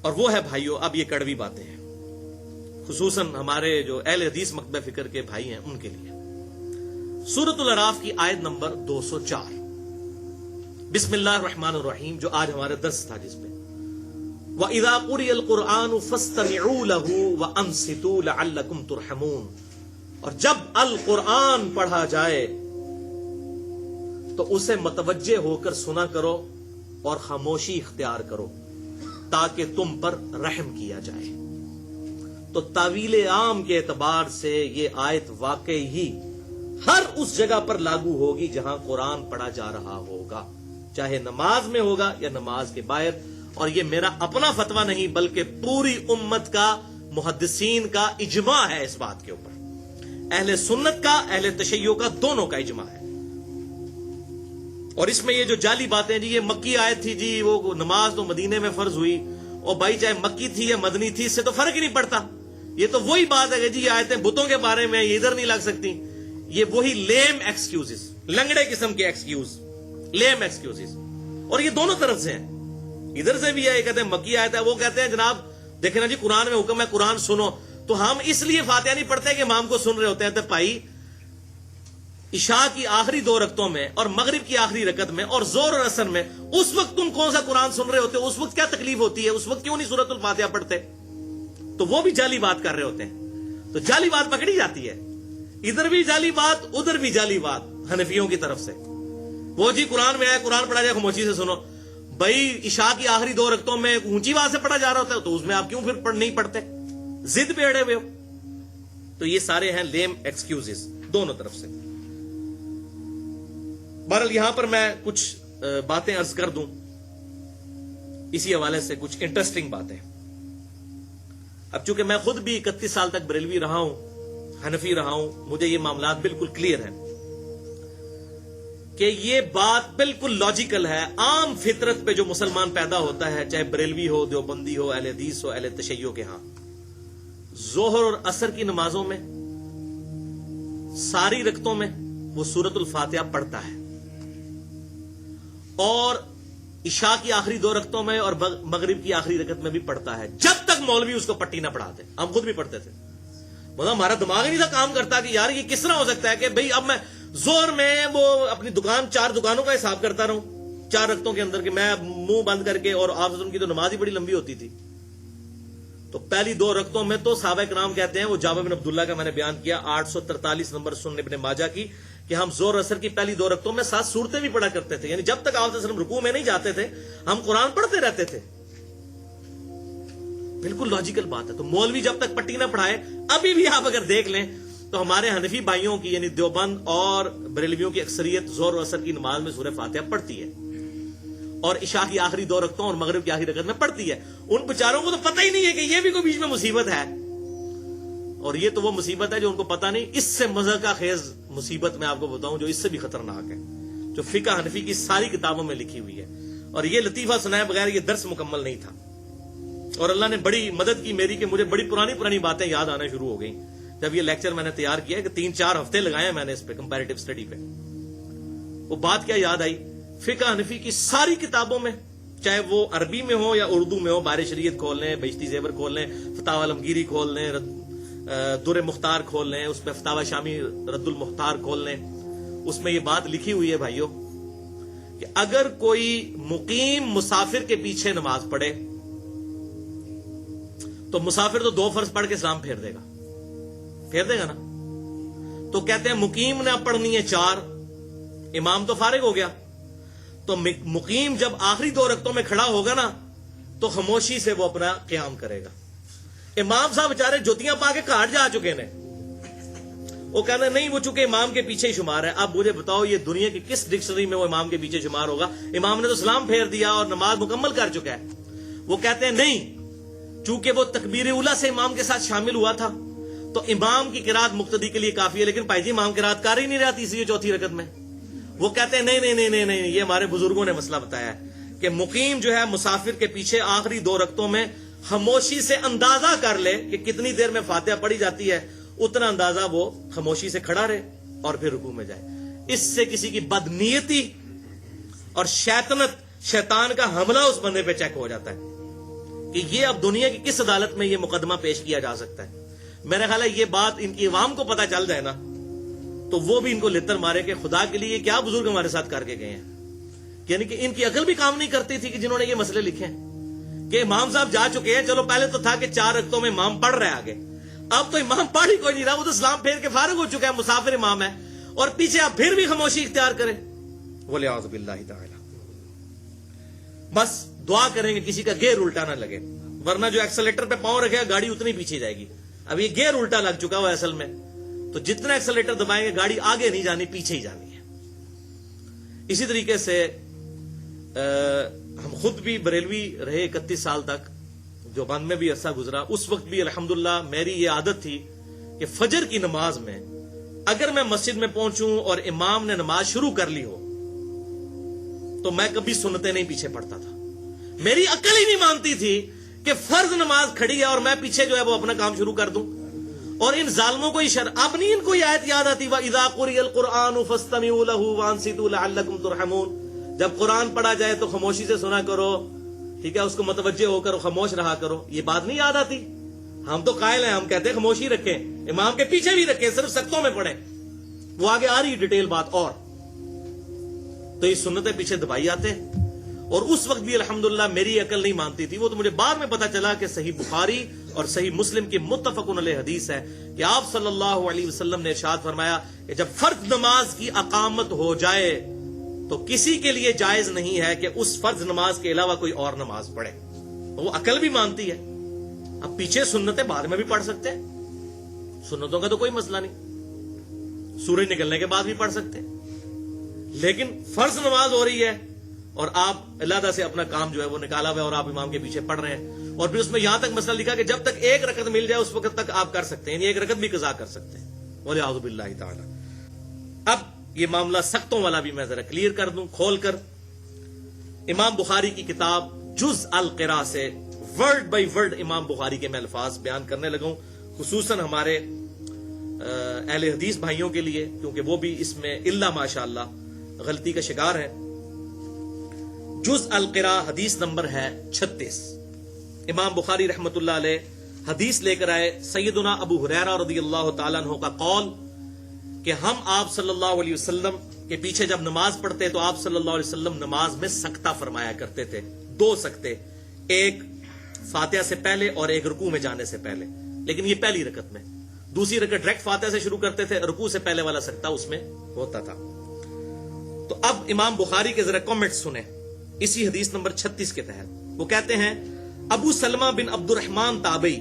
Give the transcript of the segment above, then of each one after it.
اور وہ ہے بھائیوں، اب یہ کڑوی باتیں ہیں، خصوصاً ہمارے جو اہل حدیث مکتبہ فکر کے بھائی ہیں ان کے لیے۔ سورۃ الاعراف کی آیت نمبر 204، بسم اللہ الرحمن الرحیم، جو آج ہمارا درس تھا جس میں وَإِذَا قُرِئَ الْقُرْآنُ فَاسْتَمِعُوا لَهُ وَأَنصِتُوا لَعَلَّكُمْ تُرْحَمُونَ، اور جب القرآن پڑھا جائے تو اسے متوجہ ہو کر سنا کرو اور خاموشی اختیار کرو تاکہ تم پر رحم کیا جائے۔ تو تعویل عام کے اعتبار سے یہ آیت واقعی ہی ہر اس جگہ پر لاگو ہوگی جہاں قرآن پڑھا جا رہا ہوگا، چاہے نماز میں ہوگا یا نماز کے باہر۔ اور یہ میرا اپنا فتویٰ نہیں بلکہ پوری امت کا، محدثین کا اجماع ہے اس بات کے اوپر، اہل سنت کا، اہل تشیع کا، دونوں کا اجماع ہے۔ اور اس میں یہ جو جعلی باتیں جی یہ مکی آیت تھی جی، وہ نماز تو مدینے میں فرض ہوئی، اور بھائی چاہے مکی تھی یا مدنی تھی اس سے تو فرق ہی نہیں پڑتا، یہ تو وہی بات ہے کہ جی یہ آیتیں بتوں کے بارے میں یہ ادھر نہیں لگ سکتی، یہ وہی لیم ایکسکیوزز، لنگڑے قسم کے ایکسکیوز، لیم ایکسکیوزز، اور یہ دونوں طرف سے ہیں، ادھر سے بھی ہے، یہ کہتے ہیں مکی آیت ہے، وہ کہتے ہیں جناب دیکھیں نا جی قرآن میں حکم ہے قرآن سنو، تو ہم اس لیے فاتحہ نہیں پڑھتے کہ امام کو سن رہے ہوتے ہیں، تو بھائی عشاء کی آخری 2 رکعتوں میں اور مغرب کی آخری رکعت میں اور ظہر اور عصر میں اس وقت تم کون سا قرآن سن رہے ہوتے ہو؟ اس وقت کیا تکلیف ہوتی ہے؟ اس وقت کیوں نہیں سورۃ الفاتحہ پڑھتے؟ تو وہ بھی جعلی بات کر رہے ہوتے ہیں، تو جعلی بات پکڑی جاتی ہے، ادھر بھی جعلی بات ادھر بھی جعلی بات حنفیوں کی طرف سے۔ وہ جی قرآن میں آیا قرآن پڑھا جائے خاموشی سے سنو، بھائی عشاء کی آخری 2 رکعتوں میں اونچی آواز سے پڑھا جا رہا ہوتا ہے تو اس میں آپ کیوں پھر نہیں پڑھتے؟ ضد پہ اڑے ہوئے ہو۔ تو یہ سارے ہیں لیم ایکسکیوزز دونوں طرف سے۔ بہرحال یہاں پر میں کچھ باتیں عرض کر دوں اسی حوالے سے، کچھ انٹرسٹنگ باتیں۔ اب چونکہ میں خود بھی 31 سال تک بریلوی رہا ہوں، حنفی رہا ہوں، مجھے یہ معاملات بالکل کلیئر ہیں کہ یہ بات بالکل لاجیکل ہے، عام فطرت پہ جو مسلمان پیدا ہوتا ہے، چاہے بریلوی ہو، دیوبندی ہو، اہل حدیث ہو، اہل تشیع کے ہاں، ظہر اور عصر کی نمازوں میں ساری رکعتوں میں وہ سورۃ الفاتحہ پڑھتا ہے، اور عشاء کی آخری 2 رکعتوں میں اور مغرب کی آخری رکعت میں بھی پڑھتا ہے، جب تک مولوی اس کو پٹی نہ پڑھاتے۔ ہم خود بھی پڑھتے تھے، مطلب ہمارا دماغ ہی نہیں تھا کام کرتا کہ یار یہ کس طرح ہو سکتا ہے کہ بھئی اب میں زور میں وہ اپنی 4 دکانوں کا حساب کرتا رہوں 4 رکعتوں کے اندر، کہ میں منہ بند کر کے، اور آپ کی تو نماز ہی بڑی لمبی ہوتی تھی۔ تو پہلی 2 رکعتوں میں تو صحابہ کرام کہتے ہیں، وہ جابر بن عبداللہ کا میں نے بیان کیا 843 نمبر سنن ابن ماجہ کی، کہ ہم زور اثر کی پہلی 2 رکعتوں میں 7 سورتیں بھی پڑھا کرتے تھے، یعنی جب تک آپ صلی اللہ علیہ وسلم رکوع میں نہیں جاتے تھے ہم قرآن پڑھتے رہتے تھے۔ بالکل لاجیکل بات ہے۔ تو مولوی جب تک پٹی نہ پڑھائے، ابھی بھی آپ اگر دیکھ لیں تو ہمارے حنفی بھائیوں کی یعنی دیوبند اور بریلویوں کی اکثریت زور و اثر کی نماز میں سورہ فاتحہ پڑھتی ہے، اور عشاء کی آخری 2 رکعتوں اور مغرب کی آخری رکعت میں پڑھتی ہے۔ ان بیچاروں کو تو پتہ ہی نہیں ہے کہ یہ بھی کوئی بیچ میں مصیبت ہے، اور یہ تو وہ مصیبت ہے جو ان کو پتہ نہیں۔ اس سے مضحکہ خیز مصیبت میں آپ کو بتاؤں جو اس سے بھی خطرناک ہے، جو فقہ حنفی کی ساری کتابوں میں لکھی ہوئی ہے، اور یہ لطیفہ سنائے بغیر یہ درس مکمل نہیں تھا۔ اور اللہ نے بڑی مدد کی میری کہ مجھے بڑی پرانی باتیں یاد آنا شروع ہو گئیں جب یہ لیکچر میں نے تیار کیا، کہ 3-4 ہفتے لگائے میں نے اس پہ، کمپیریٹو اسٹڈی پہ۔ وہ بات کیا یاد آئی؟ فقہ حنفی کی ساری کتابوں میں، چاہے وہ عربی میں ہو یا اردو میں ہو، بار شریعت کھول لیں، بہشتی زیور کھول لیں، فتاوی عالمگیری کھول لیں، در مختار کھول لیں، اس پہ فتاوی شامی رد المختار کھول لیں، اس میں یہ بات لکھی ہوئی ہے بھائیوں کہ اگر کوئی مقیم مسافر کے پیچھے نماز پڑھے تو مسافر تو 2 فرض پڑھ کے سلام پھیر دے گا نا، تو کہتے ہیں مقیم نے پڑھنی ہے 4، امام تو فارغ ہو گیا، تو مقیم جب آخری 2 رکعتوں میں کھڑا ہوگا نا تو خاموشی سے وہ اپنا قیام کرے گا۔ امام صاحب بیچارے جوتیاں پا کے گھاٹ جا چکے ہیں، وہ کہنا نہیں وہ چونکہ امام کے پیچھے ہی شمار ہے۔ اب مجھے بتاؤ یہ دنیا کی کس ڈکشنری میں وہ امام کے پیچھے شمار ہوگا؟ امام نے تو سلام پھیر دیا اور نماز مکمل کر چکا ہے۔ وہ کہتے ہیں نہیں، چونکہ وہ تکبیر اولیٰ سے امام کے ساتھ شامل ہوا تھا تو امام کی قرات مقتدی کے لیے کافی ہے، لیکن بھائی جی امام قرات کر ہی نہیں رہا تیسری 4تھی رکعت میں۔ وہ کہتے ہیں نہیں، یہ ہمارے بزرگوں نے مسئلہ بتایا ہے کہ مقیم جو ہے مسافر کے پیچھے آخری 2 رکعتوں میں خاموشی سے اندازہ کر لے کہ کتنی دیر میں فاتحہ پڑھی جاتی ہے، اتنا اندازہ وہ خاموشی سے کھڑا رہے اور پھر رکوع میں جائے۔ اس سے کسی کی بدنیتی اور شیطان کا حملہ اس بندے پہ چیک ہو جاتا ہے۔ کہ یہ اب دنیا کی کس عدالت میں یہ مقدمہ پیش کیا جا سکتا ہے. میرا خیال ہے یہ بات ان کی عوام کو پتہ چل جائے نا تو وہ بھی ان کو لتر مارے کہ خدا کے لیے کیا بزرگ ہمارے ساتھ کر کے گئے ہیں. یعنی کہ ان کی عقل بھی کام نہیں کرتی تھی کہ جنہوں نے یہ مسئلے لکھے ہیں کہ امام صاحب جا چکے ہیں. چلو پہلے تو تھا کہ 4 رکعتوں میں امام پڑھ رہے آگے, اب تو امام پڑھ ہی کوئی نہیں رہا, وہ تو سلام پھیر کے فارغ ہو چکا ہے, مسافر امام ہے, اور پیچھے آپ پھر بھی خاموشی اختیار کریں. وَلِعَاذُ بِاللَّهِ تَعَالَى. بس دعا کریں گے کسی کا گیئر الٹا نہ لگے, ورنہ جو ایکسیلیٹر پہ پاؤں رکھے گا گاڑی اتنی پیچھے جائے گی. اب یہ گیئر الٹا لگ چکا ہوا اصل میں, تو جتنا ایکسیلیٹر دبائیں گے گاڑی آگے نہیں جانی, پیچھے ہی جانی ہے. اسی طریقے سے ہم خود بھی بریلوی رہے 31 سال تک, جو بند میں بھی عرصہ گزرا. اس وقت بھی الحمدللہ میری یہ عادت تھی کہ فجر کی نماز میں اگر میں مسجد میں پہنچوں اور امام نے نماز شروع کر لی ہو تو میں کبھی سنتیں نہیں پیچھے پڑتا تھا. میری عقل ہی نہیں مانتی تھی کہ فرض نماز کھڑی ہے اور میں پیچھے جو ہے وہ اپنا کام شروع کر دوں. اور ان ظالموں کو اب نہیں ان کو یہ آیت یاد آتی وَإِذَا قُرِئَ الْقُرْآنُ فَاسْتَمِعُوا لَهُ وَأَنصِتُوا لَعَلَّكُمْ تُرْحَمُونَ. جب قرآن پڑھا جائے تو خاموشی سے سنا کرو, ٹھیک ہے, اس کو متوجہ ہو کر خاموش رہا کرو. یہ بات نہیں یاد آتی. ہم تو قائل ہیں, ہم کہتے ہیں خاموشی رکھیں, امام کے پیچھے بھی رکھیں, صرف سختوں میں پڑھیں. وہ آگے آ رہی ڈیٹیل بات. اور تو یہ سنتیں پیچھے دبائی آتے ہیں. اور اس وقت بھی الحمدللہ میری عقل نہیں مانتی تھی. وہ تو مجھے بعد میں پتا چلا کہ صحیح بخاری اور صحیح مسلم کی متفقن علیہ حدیث ہے کہ آپ صلی اللہ علیہ وسلم نے ارشاد فرمایا کہ جب فرض نماز کی اقامت ہو جائے تو کسی کے لیے جائز نہیں ہے کہ اس فرض نماز کے علاوہ کوئی اور نماز پڑھے. وہ عقل بھی مانتی ہے. اب پیچھے سنتیں بعد میں بھی پڑھ سکتے ہیں, سنتوں کا تو کوئی مسئلہ نہیں, سورج نکلنے کے بعد بھی پڑھ سکتے ہیں. لیکن فرض نماز ہو رہی ہے اور آپ علیحدہ سے اپنا کام جو ہے وہ نکالا ہوا ہے اور آپ امام کے پیچھے پڑھ رہے ہیں, اور پھر اس میں یہاں تک مسئلہ لکھا کہ جب تک 1 رکعت مل جائے اس وقت تک آپ کر سکتے ہیں, یعنی 1 رکعت بھی قضا کر سکتے ہیں. وَلِعَاذُ بِاللَّهِ تَعَالَى. اب یہ معاملہ سختوں والا بھی میں ذرا کلیئر کر دوں کھول کر. امام بخاری کی کتاب جز القراء سے ورڈ بائی ورڈ امام بخاری کے میں الفاظ بیان کرنے لگا ہوں, خصوصاً ہمارے اہل حدیث بھائیوں کے لیے, کیونکہ وہ بھی اس میں الا ماشاءاللہ غلطی کا شکار ہے. جز القراء حدیث نمبر ہے 36. امام بخاری رحمت اللہ علیہ حدیث لے کر آئے سیدنا ابو ہریرہ رضی اللہ تعالیٰ عنہ کا قول کہ ہم آپ صلی اللہ علیہ وسلم کے پیچھے جب نماز پڑھتے تو آپ صلی اللہ علیہ وسلم نماز میں سکتہ فرمایا کرتے تھے. 2 سکتے, ایک فاتحہ سے پہلے اور ایک رکوع میں جانے سے پہلے. لیکن یہ پہلی رکعت میں. دوسری رکعت ڈائریکٹ فاتحہ سے شروع کرتے تھے, رکوع سے پہلے والا سکتہ اس میں ہوتا تھا. تو اب امام بخاری کے ذرا کامنٹ سنیں اسی حدیث نمبر 36 کے تحت. وہ کہتے ہیں ابو سلمہ بن عبد الرحمن تابعی,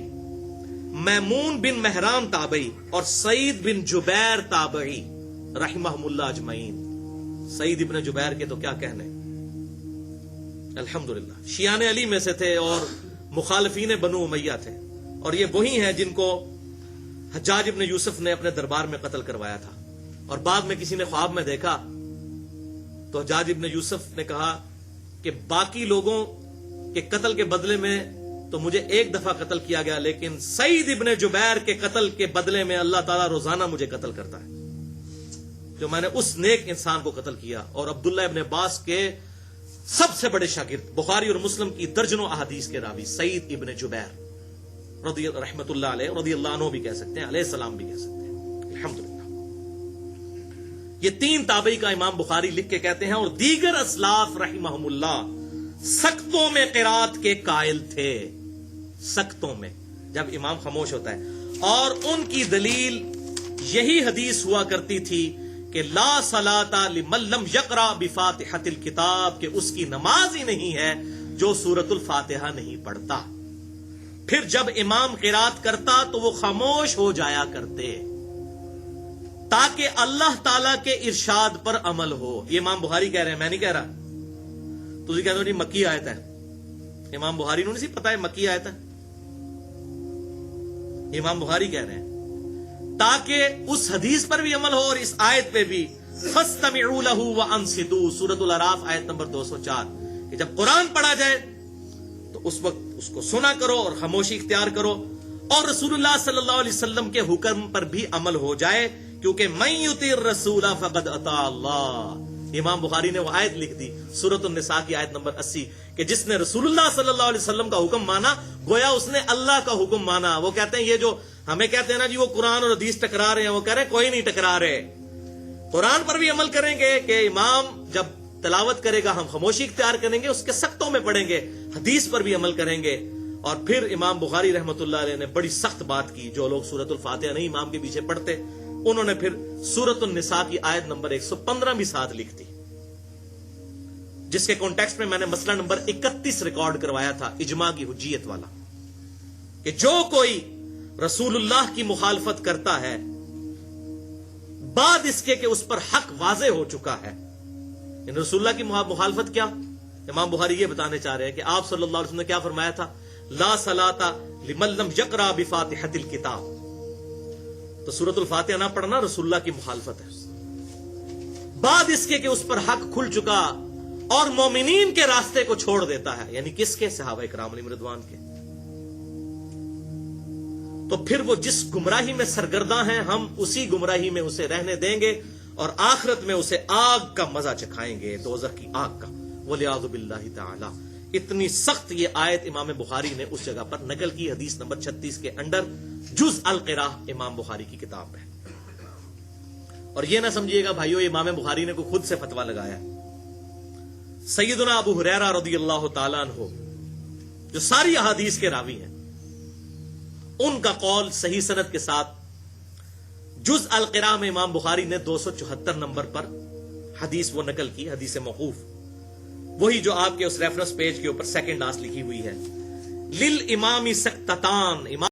میمون بن مہران تابعی اور سعید بن جبیر تابعی رحمہم اللہ اجمعین. سعید ابن جبیر کے تو کیا کہنے, الحمدللہ شیعان علی میں سے تھے اور مخالفین بنو امیہ تھے, اور یہ وہی ہیں جن کو حجاج ابن یوسف نے اپنے دربار میں قتل کروایا تھا. اور بعد میں کسی نے خواب میں دیکھا تو حجاج ابن یوسف نے کہا کہ باقی لوگوں کے قتل کے بدلے میں تو مجھے 1 دفعہ قتل کیا گیا, لیکن سعید ابن جبیر کے قتل کے بدلے میں اللہ تعالیٰ روزانہ مجھے قتل کرتا ہے, جو میں نے اس نیک انسان کو قتل کیا. اور عبداللہ ابن عباس کے سب سے بڑے شاگرد, بخاری اور مسلم کی درجنوں احادیث کے راوی سعید ابن جبیر رضی رحمت اللہ علیہ, رضی اللہ عنہ بھی کہہ سکتے ہیں, علیہ السلام بھی کہہ سکتے ہیں, الحمدللہ. یہ 3 تابعی کا امام بخاری لکھ کے کہتے ہیں, اور دیگر اسلاف رحمہم اللہ سختوں میں قرات کے قائل تھے. سختوں میں, جب امام خاموش ہوتا ہے, اور ان کی دلیل یہی حدیث ہوا کرتی تھی کہ لا صلاۃ لمن لم یقرأ بفاتحۃ الکتاب, کہ اس کی نماز ہی نہیں ہے جو سورۃ الفاتحہ نہیں پڑھتا. پھر جب امام قرات کرتا تو وہ خاموش ہو جایا کرتے تاکہ اللہ تعالی کے ارشاد پر عمل ہو. یہ امام بخاری کہہ رہے ہیں, میں نہیں کہہ رہا. تسی کہتے ہو جی مکی آیت ہے, امام بخاری نے نہیں پتا ہے مکی آیت ہے, امام بخاری کہہ رہے ہیں تاکہ اس حدیث پر بھی عمل ہو اور اس آیت پہ بھی. فاستمعوا له وانصتوا, سورۃ الاعراف آیت نمبر 204, کہ جب قرآن پڑھا جائے تو اس وقت اس کو سنا کرو اور خاموشی اختیار کرو, اور رسول اللہ صلی اللہ علیہ وسلم کے حکم پر بھی عمل ہو جائے, کیونکہ من یطیع الرسول فقد اطاع اللہ, امام بخاری نے وہ آیت لکھ دی سورۃ النساء کی آیت نمبر 80 کہ جس نے رسول اللہ صلی اللہ علیہ وسلم کا حکم مانا گویا اس نے اللہ کا حکم مانا. وہ کہتے ہیں یہ جو ہمیں کہتے ہیں نا جی وہ قرآن اور حدیث ٹکرا رہے ہیں, وہ کہہ رہے ہیں کوئی نہیں ٹکرا رہے. قرآن پر بھی عمل کریں گے کہ امام جب تلاوت کرے گا ہم خاموشی اختیار کریں گے, اس کے سختوں میں پڑھیں گے. حدیث پر بھی عمل کریں گے. اور پھر امام بخاری رحمۃ اللہ علیہ نے بڑی سخت بات کی. جو لوگ سورۃ الفاتحہ نہیں امام کے پیچھے پڑھتے انہوں نے پھر سورۃ النساء کی آیت نمبر 115 بھی ساتھ لکھ دی, جس کے کانٹیکسٹ میں نے مسئلہ نمبر 31 ریکارڈ کروایا تھا اجماع کی حجیت والا, کہ جو کوئی رسول اللہ کی مخالفت کرتا ہے بعد اس کے کہ اس پر حق واضح ہو چکا ہے. یعنی رسول اللہ کی مخالفت کیا, امام بخاری یہ بتانے چاہ رہے ہیں کہ آپ صلی اللہ علیہ وسلم نے کیا فرمایا تھا, لا صلاۃ لمن لم یقرأ بفاتحۃ الکتاب. تو سورۃ الفاتحہ نہ پڑھنا رسول اللہ کی مخالفت ہے. بعد اس کے کہ اس پر حق کھل چکا اور مومنین کے راستے کو چھوڑ دیتا ہے. یعنی کس کے, صحابہ کرام علیہم رضوان کے. تو پھر وہ جس گمراہی میں سرگرداں ہیں ہم اسی گمراہی میں اسے رہنے دیں گے اور آخرت میں اسے آگ کا مزہ چکھائیں گے, دوزخ کی آگ کا. وَلِعَاذُ بِاللَّهِ تَعَالَى. اتنی سخت یہ آیت امام بخاری نے اس جگہ پر نقل کی, حدیث نمبر 36 کے انڈر جز القراء امام بخاری کی کتاب میں. اور یہ نہ سمجھیے گا بھائیو امام بخاری نے کوئی خود سے فتویٰ لگایا. سیدنا ابو ہریرہ رضی اللہ تعالیٰ عنہ جو ساری احادیث کے راوی ہیں, ان کا قول صحیح سند کے ساتھ جز القراء میں امام بخاری نے 274 نمبر پر حدیث وہ نقل کی, حدیث موقوف, وہی جو آپ کے اس ریفرنس پیج کے اوپر سیکنڈ آس لکھی ہوئی ہے, للامام سقطتان.